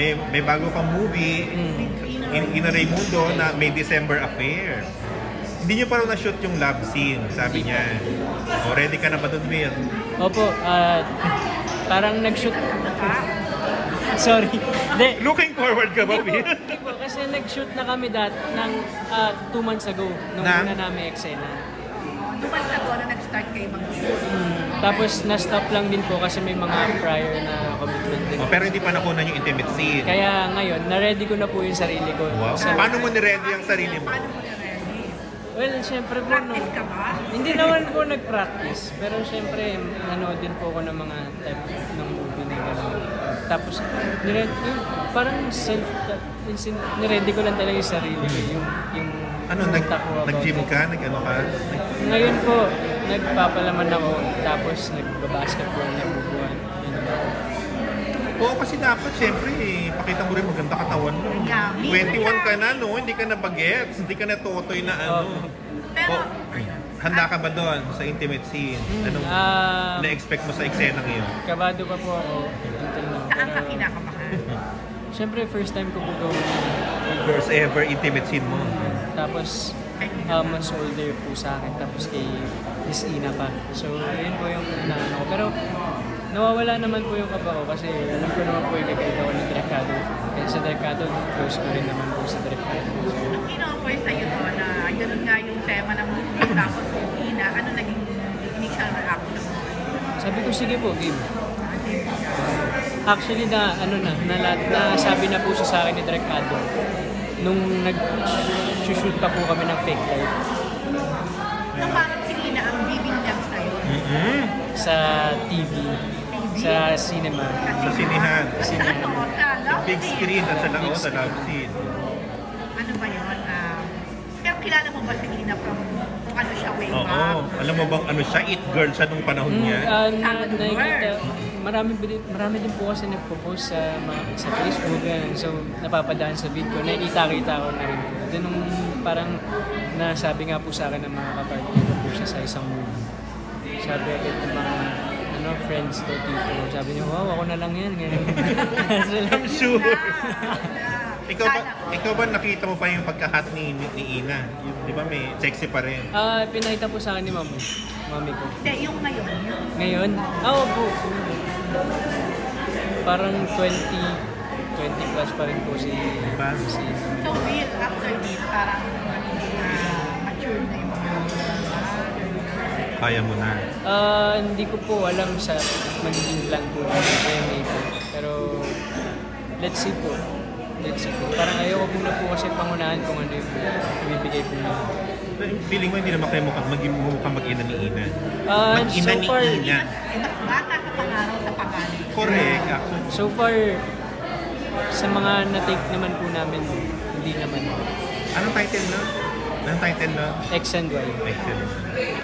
may bago kang movie, Ina Raimundo, na may December affair. Hindi niyo pa rin na-shoot yung love scene, sabi niya. O, ready ka na ba doon, Will? Opo, parang nag-shoot. Sorry. Looking forward ka ba, Will? Hindi po, kasi nag-shoot na kami ng 2 months ago, nung una namin eksena. 2 months ago na nag-start kayo mag-shoot. Tapos na-stop lang din po kasi may mga prior na commitment din. Pero hindi pa nakunan yung intimate scene. Kaya ngayon, na-ready ko na po yung sarili ko. Wow. Paano mo ni-ready ang sarili mo? Paano mo na-ready? Well, syempre po, Practice ka ba? hindi naman po nag-practice. Pero syempre, nanood din po ako ng mga type ng movie na gano'n. Tapos, parang niready ko lang talaga yung sarili ko. Yung nag-gym ka? Nag-ano ka? Ngayon po, nagpapalaman ako. Tapos, nag-basketball na bubuhan. Oo, kasi dapat, syempre, pakita mo rin maganda katawan mo. Yeah, 21 ka na, no? Hindi ka na bagets, hindi ka na totoy na ano. Pero, handa ka ba doon sa intimate scene? Anong na-expect mo sa eksena ngayon? Kabado pa po ako. saan ka kinakabahan? Siyempre, first time ko po gawin. First ever intimate scene mo. Tapos, mas older po sa akin. Tapos kay Miss Ina pa. So, yun po yung inaano ko. Pero, nawawala naman po yung kaba ko kasi alam ko naman po yung gagawin ako ng Direkado. Kaya sa Direkado, close ko rin naman po sa Direkado. Ang in-offer sa'yo to na ganun nga yung tema ng movie tapos yung Ina, ano naging initial reaction mo? Sabi ko, sige po, game. Actually, sabi na po siya sa akin ni Direkado nung nag-shoot pa po kami ng fake life. Na parang si Ina ang giving jobs sa'yo. Sa TV. Sa cinema. Sa sinihan. Sa Big screen at sa love scene. Ano ba yun? Pero kilala mo ba si Ina from kung ano siya way back? Oo. Alam mo bang ano siya? It girl siya nung panahon niya? Nakikita, marami din po kasi nagpo-post sa Facebook. So, napapadaan sa video. Nakikita-kita ko na rin po. Then, nung parang nasabi nga po sa akin ng mga kapartner ko po siya sa isang movie. Sabi agad ng mga friends ko, tipo. Sabi niya, wow, ako na lang yan. I'm sure. Ikaw ba nakita mo pa yung pagka-hot ni Ina? Di ba may sexy pa rin? Pinakita po sa akin ni mami ko. Hindi, yung ngayon. Ngayon? Oo po. Parang 20 plus pa rin po si Ina. So, Will, after this, parang mature na yung mga kaya mo na? Hindi ko po alam sa magiging plan po ng MA po. Pero, let's see po. Parang ayoko po na po kasi pangunahan kung ano yung ibibigay po niya. Feeling mo hindi naman kayo mukhang mag-ina ni Ina? So far, Ina. bata ka pangaraw sa pangalan. Correct. So far, sa mga na-take naman po namin, hindi naman. Anong title na? X and Y. X and Y.